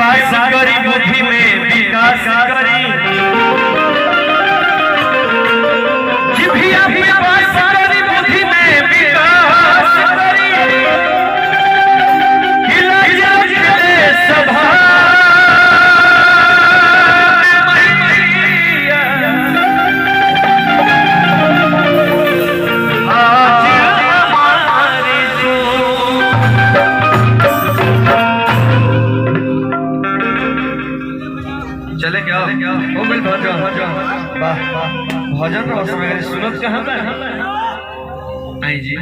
वास करी बुद्धि में विकास करी जिभिया पे वास करी बुद्धि में विकास करी हिला जले सभा चले क्या हो गई भजन सुनत कहाँ आई जी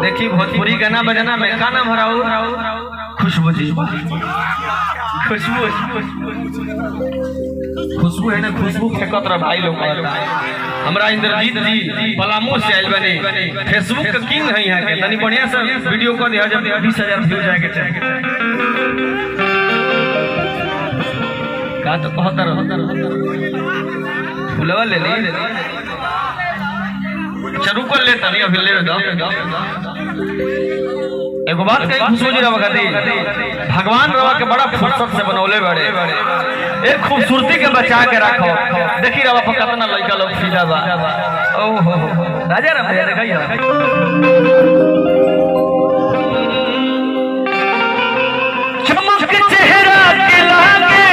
देखिए भोजपुरी गाना बजाना में का नाम हराऊ खुशबू जी खुशबू है ना खुशबू फेंकत रहा भाई लोग हमरा इंद्रजीत जी पलामू से आयल बने फेसबुक का किंग है यहाँ के तनी बढ़िया से वीडियो कर दिया जब 20,000 व्यूज जाके चाहिए का तो कहता फुलवा ले ले चरू कर ले तनी अभी ले दो एगो बात कही खुशबू जी रवा खाती भगवान रवा के बड़ा फुर्सत से बनौले बड़े एक खूबसूरती के बचा के रखो देखी रवा पर कितना लड़का लोग सीधा बा ओहो राजा राम भैया देखिए चमक चेहरा के लागे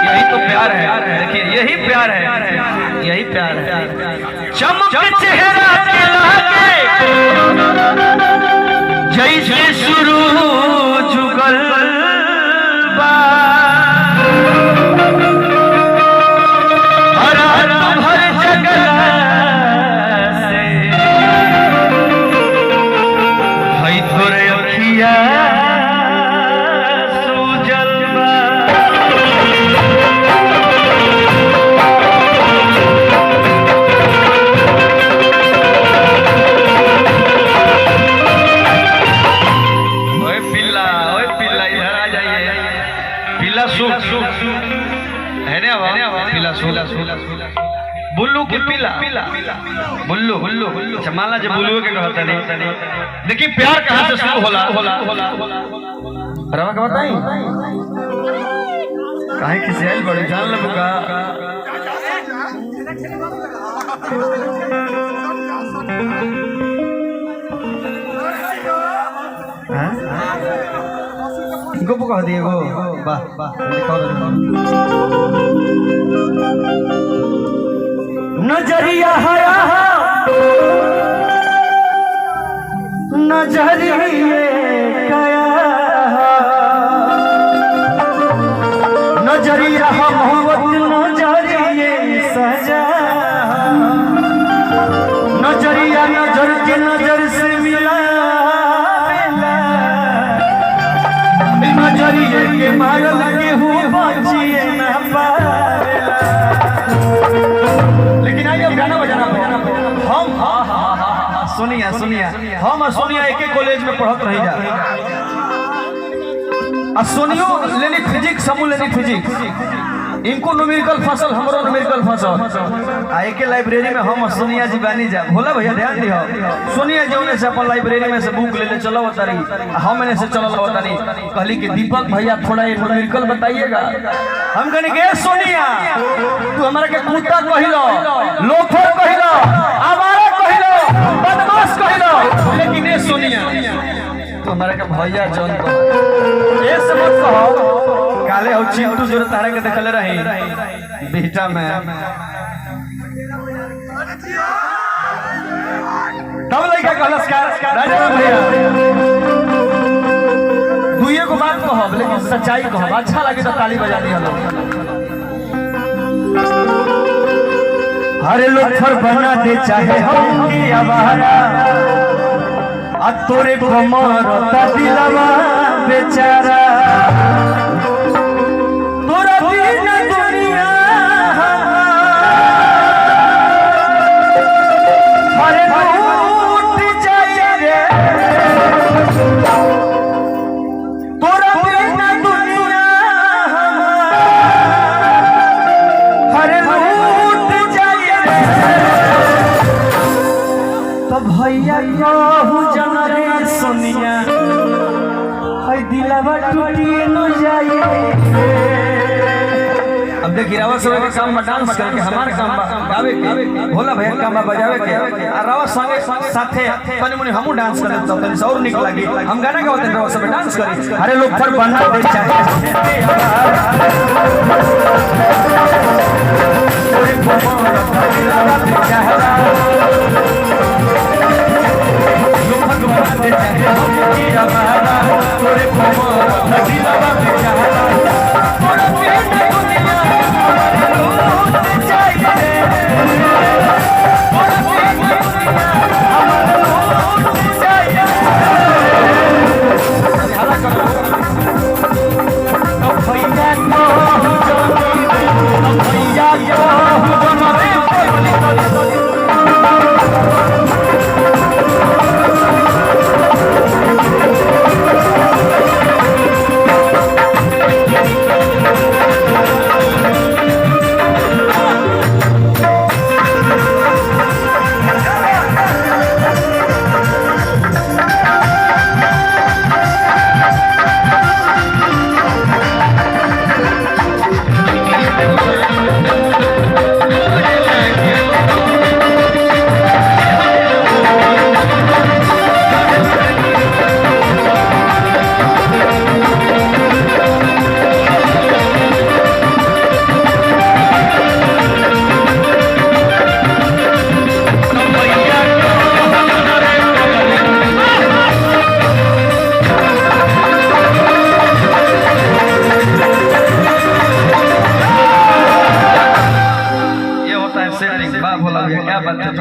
यही तो प्यार है देखिए यही प्यार है यही प्यार है चमक चेहरा के लागे जैसे शुरू जुगल बुल्लू के पीला बुल्लू बुल्लू माला जब बुल्लू के कहता नहीं देखिए प्यार कहाँ से शुरू होला रवा का बताई काहे किसी आइल बड़ी जान लगूगा इनको कह दिए वो वाह नजरिया हया नजरिए कया नजरिया मोहब्बत नजरिए सजा नजरिया नजर के नजर से मिला नजरिए के मारल के हूँ बचिए न पावेला लेकिन आइए अब गाना बजाना हम सुनिया हम सोनिया एक ही कॉलेज में पढ़त रही जा सोनियो लेनी फिजिक्स समूह लेनी फिजिक्स इनको न्यूमेरिकल फसल हमरो न्यूमेरिकल फसल आ एक लाइब्रेरी में हम सोनिया जी बानी जा भोला भैया ध्यान दियो सोनिया जी उन्हें से अपन लाइब्रेरी में से बुक ले चलो बतारी हम इन्हें से चलो बतारी कहली कि दीपक भैया थोड़ा एक न्यूमेरिकल बताइएगा हम कहने के सोनिया तू हमारे के कुत्ता कहिलो लोफर कहिलो आवारा कहिलो बदमाश कहिलो लेकिन ए सोनिया तू हमारे के भैया जन को ए सब कहो काले हो चिंटू जो तारे के देखले रही बेटा में तब लइका कहलस का राजा भैया दुइये को बात कहब लेकिन सच्चाई कहब अच्छा लगे तो ताली बजा दी हलो हरे लोग फर बना दे चाहे हम की आवारा आ तोरे कमर ता दिलवा बेचारा तोरा बिन दुनिया हरे लूट जाए रे तोरा बिन दुनिया भैया कहू जन रे सोनिया है दिलवा टूटी न जाए। अब देखिए रावा सब के काम में डांस करके हमारे काम गावे के भोला भैया काम में बजावे के और रावा संगे साथे तनी मुनी हमहु डांस करे तो तनी और निक लागी। हम गाना गावते रावा सब डांस करी। अरे लोग पर बना दे चाहे ओरे भगवान दिलवा पे चहरा लोग भगवान दे चाहे तेरा बहाना ओरे भगवान दिलवा पे चहरा ओरे पे दुनिया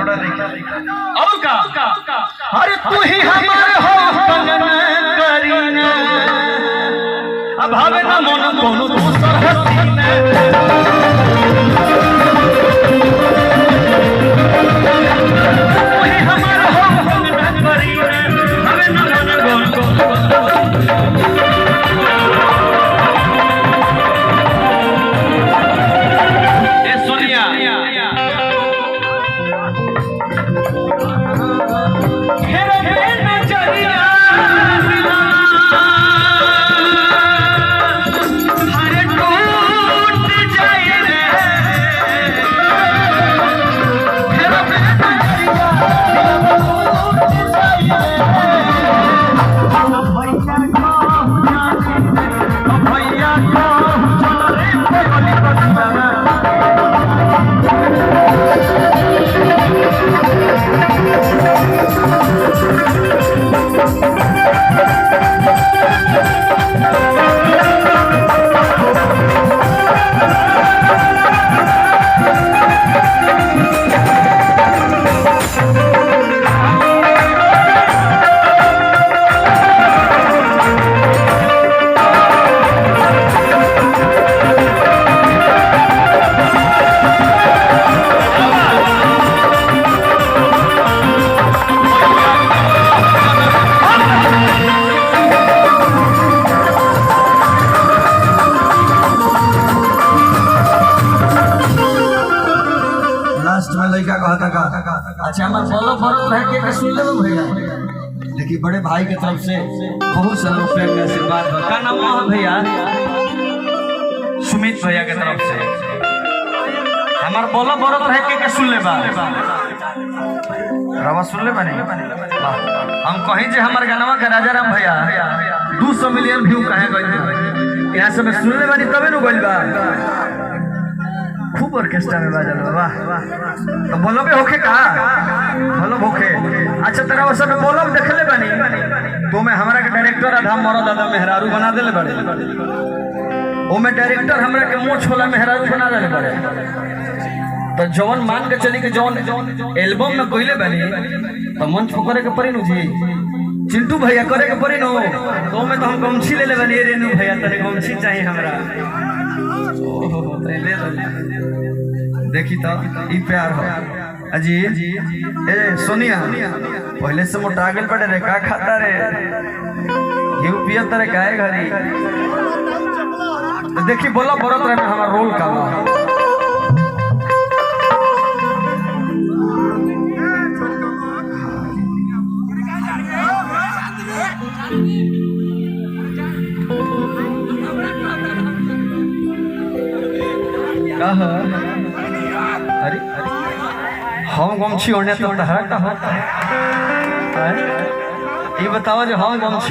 और का अरे तू ही हमारे हो करीना अब हवे ना मन कोनो दूसर हसीना तू ही हमारे हो करीना हवे ना मन कोनो ए सोनिया अच्छा हमारे बोलो बड़ो रह के सुन ले भैया। देखिए बड़े भाई के तरफ से बहुत सारा रुपये का आशीर्वाद का नाम है भैया सुमित भैया के तरफ से हमारे बोलो बड़ो रह के सुन ले रवा सुन ले बने हम कहीं जे हमारे गानवा के राजा राम भैया 200 मिलियन व्यू कहे गए यहाँ से मैं सुन ले बनी तबे नु गइल बा खूब ऑर्केस्ट्रा में बाजल वाह तो बोलो भी होके कहा बोलो होके अच्छा तेरा वो सब बोलो देखले बनी तो मैं हमारा के डायरेक्टर आधा मरो दादा मेहरारू बना देले बड़े वो मैं डायरेक्टर हमरा के मुंह छोला मेहरारू बना देले बड़े तो जवन मान के चली के जवन एल्बम में कोइले बनी तो मंच पकड़े के पड़ी नु जी चिंटू भैया करे के पड़ी नु तो मैं तो हम गमछी ले ले बनी रेनू भैया तने गमछी चाहिए हमरा ओहो ले देखी तो ई प्यार हो अजी ए सोनिया पहले से मोटा गेल पड़े रे का खाता रे घी पिया तरे काहे घरी तो देखी बोला बरत रे में हमारा रोल का अरे हम गमछी ओढ़ने तो तहरा का होता है। ये बताओ जो हम गमछी